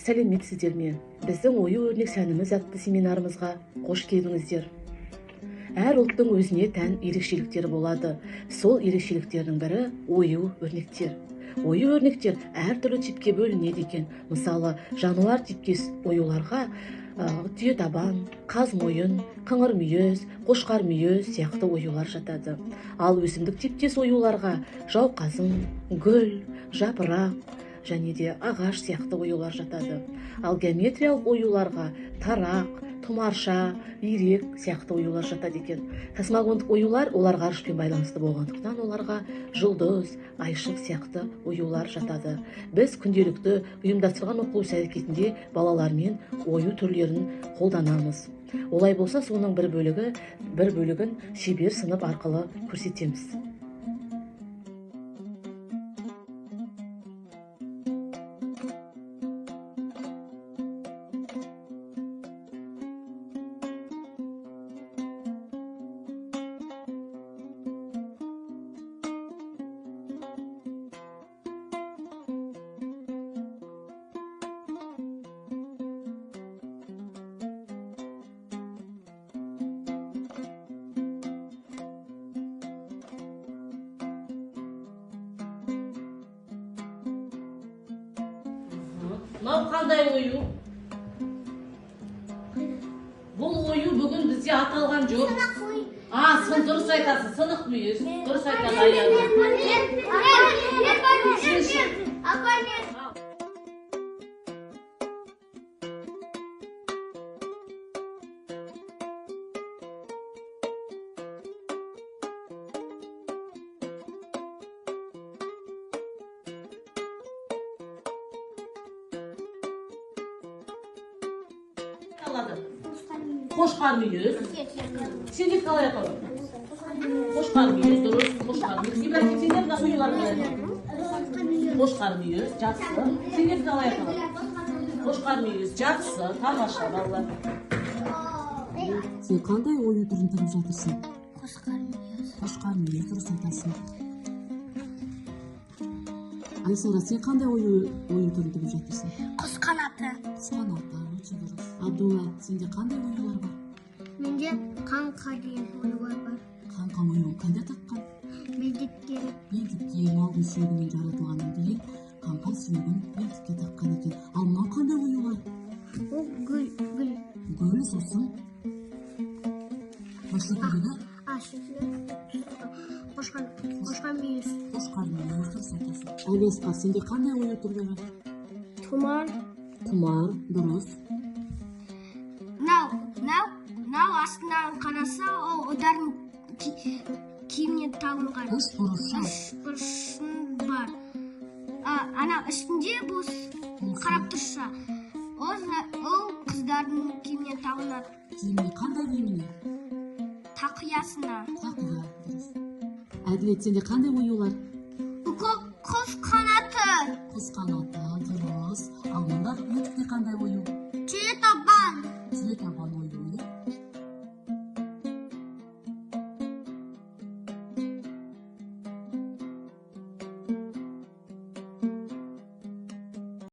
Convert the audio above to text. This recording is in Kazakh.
сәлеметсіздер ме? Біздің ою-өрнек сәніміз атты семинарымызға қош келдіңіздер. Әр ұлттың өзіне тән ерекшеліктері болады. Сол ерекшеліктердің бірі ою-өрнектер. Ою-өрнектер әртүрлі типке бөлінеді екен. Мысалы, жануар типкес оюларға түйе табан, қаз мойын, қыңыр мүйіз, қошқар мүйіз сияқты оюлар жатады. Ал өсімдік типтес оюларға жауқазын, гүл, жапырақ және де ағаш сияқты оюлар жатады. Ал геометриялық оюларға тарақ, тұмарша, ирек сияқты оюлар жатады екен. Космогондық оюлар олар ғарышпен байланысты болғандықтан оларға жұлдыз, айшық сияқты оюлар жатады. Біз күнделікті ұйымдастырған оқу іс-әрекетінде балалармен ою түрлерін қолданамыз. Олай болса, соның бір бөлігін шебер сынып арқылы көрсетеміз. Мынау қандай ою? Бұл ою бүгін бізде аталған жоқ. Дұрыс айтасың, сынық мүйіз. Дұрыс Қошқар мүйіз. Сендер қалай аталады? Қошқар мүйіз, дұрыс. Қошқар мүйіз. Ибрахим, сендер мына оюлар қалай аталады? Қошқар мүйіз, жақсы. Сендер қалай аталады? Қошқар мүйіз, жақсы. Тамаша, балалар. Сен қандай ою түрін тігіп жатырсың? Қошқар мүйіз. Қошқар мүйіз, дұрыс айтасың. Айсара, сен қандай ою түрін тігіп жатырсың? Құс қанаты. Құс қанаты, өте дұрыс. Абдулла, сенде қандай оюлар бар? Менде қаңқа деген оюлар бар. Қаңқа оюын қайда таққан? Белдікке. Белдікке, малдың сүйегінен жаратылғаннан кейін қаңқа сүйегін белдікке таққан екен. Ал мынау қандай оюлар? Ол гүл. Гүл, сосын бөлігі? Қошқар мүйіз. Қошқар мүйіз, дұрыс айтасың. Әлбесқа, сенде қандай ою түрлері бар? Тұмар, дұрыс. Мынау астынан қараса, ол одардың киімінен табылған. Үш бұрышын бар. Ана үстінде бұл қарап тұрса, ол қыздардың киімінен табылады. Киіміне қандай киіміне? Тақиясына. Тақия, дұрыс. Әділет, сенде қандай оюлар? Құс қанаты. Құс қанаты, дұрыс. Ал мұнда етікте қандай ою